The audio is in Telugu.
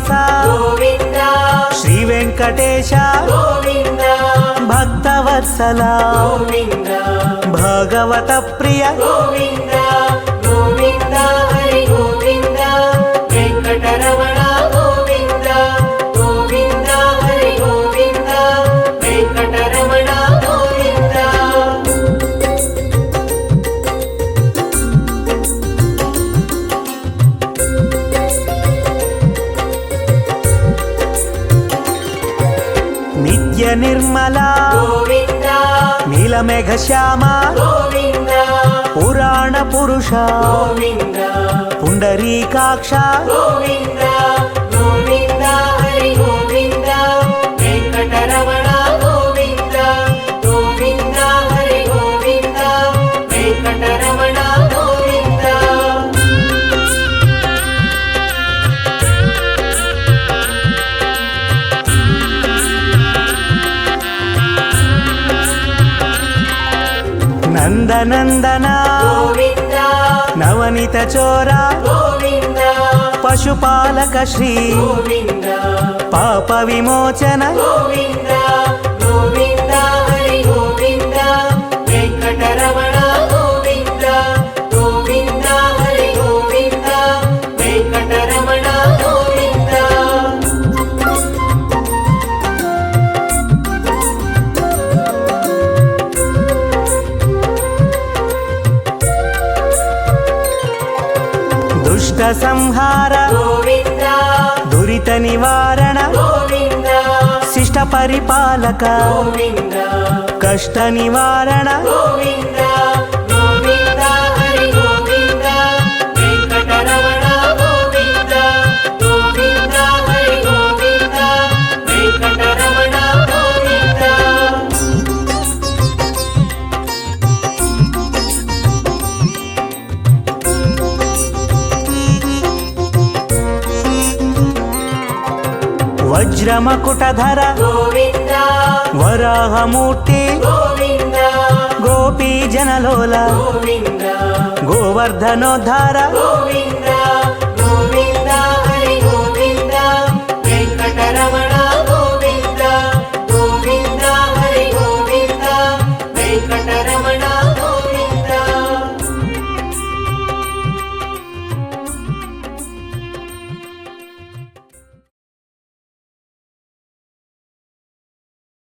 శ్రీనివాస గోవింద శ్రీ వెంకటేశ గోవింద భక్తవత్సల గోవింద భాగవత ప్రియ గోవింద గోవింద హరి గోవింద వెంకటరమణ గోవింద గోవింద హరి గోవింద వెంకటరమణ గోవింద నిత్య నిర్మల గోవింద నీలమేఘ శ్యామ గోవింద పురాణ పురుష గోవింద పుండరీకాక్ష గోవింద గోవింద హరి గోవింద వెంకటరమణ గోవింద గోవింద హరి గోవింద వెంకటరమణ గోవింద నందనందన గోవింద నవనిత చోర గోవింద పశుపాలక శ్రీ గోవింద పాప విమోచన గోవింద గోవింద హరి గోవింద వెంకటరమణ గోవింద గోవింద హరి గోవింద వెంకటరమణ గోవింద దుష్ట సంహార గోవింద దురిత నివారణ గోవింద శిష్ట పరిపాలక గోవింద కష్ట నివారణ గోవింద గోవింద హరి గోవింద వెంకటరమణ గోవింద గోవింద హరి గోవింద వెంకటరమణ గోవింద వజ్రమకుటధర గోవింద వరాహమూర్తి గోవింద గోపీ జనలోల గోవింద గోవర్ధనోద్ధార గోవింద